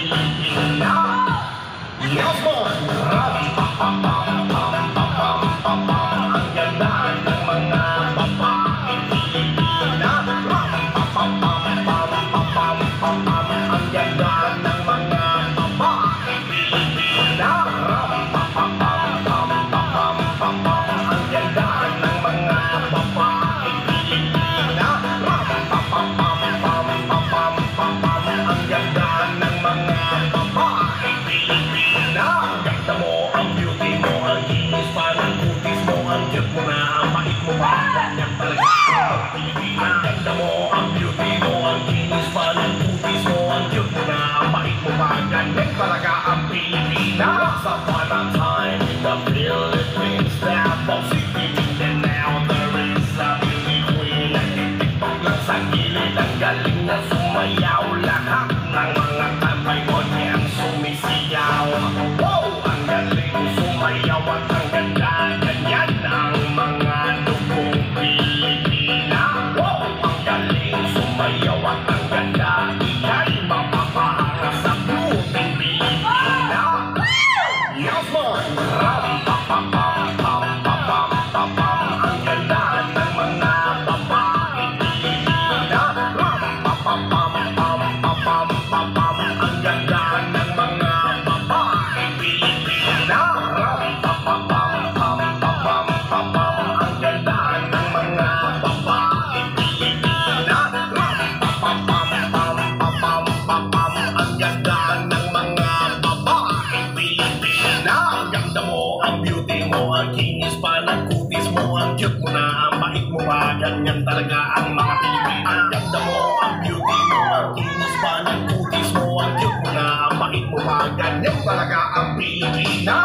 Pilipina. Yes, man! Ang ganda ng mga babae Pilipina. Ang ganda ng mga babae Pilipina. Ang ganda ng mga babae Pilipina. Ang ganda ng mga babae Pilipina. Ganda mo, ang beauty mo, ang kinis pa ng kutis mo, ang cute mo na, ang pait mo pa, ganyan talaga ang Pilipina. Ganda mo, ang beauty mo, ang kinis pa ng kutis mo, ang cute mo na, ang pait mo pa, ganyan talaga ang Pilipina. Once upon a time in the Philippines, that was and now there is a beauty queen. Nagtitiktok lang sa gilid, ang galing na sumayaw. Lahat ng mga tambay mo niyang sumisiyaw. Wow! Ang galing sumayaw at ang ganda. Ganyan ang mga dugong Pilipina. Wow! Ang galing sumayaw at ang ganda. Ika'y mapapahanga sa beauty Pilipina. Yes, man! Ang ganda ng mga babae Pilipina. Ang ganda ng mga babae Pilipina. Ang ganda ng mga babae Pilipina. Ang ganda ng mga babae Pilipina. Ang ganda mo, ang beauty mo, ang kinis pa ng kutis mo, ang cute mo na, ang pait mo pa, ganyan talaga ang mga Pilipina. Ang ganda mo, ang beauty mo, ang kinis pa ng kutis mo, ang cute mo na, ang pait mo pa, ganyan talaga ang Pilipina.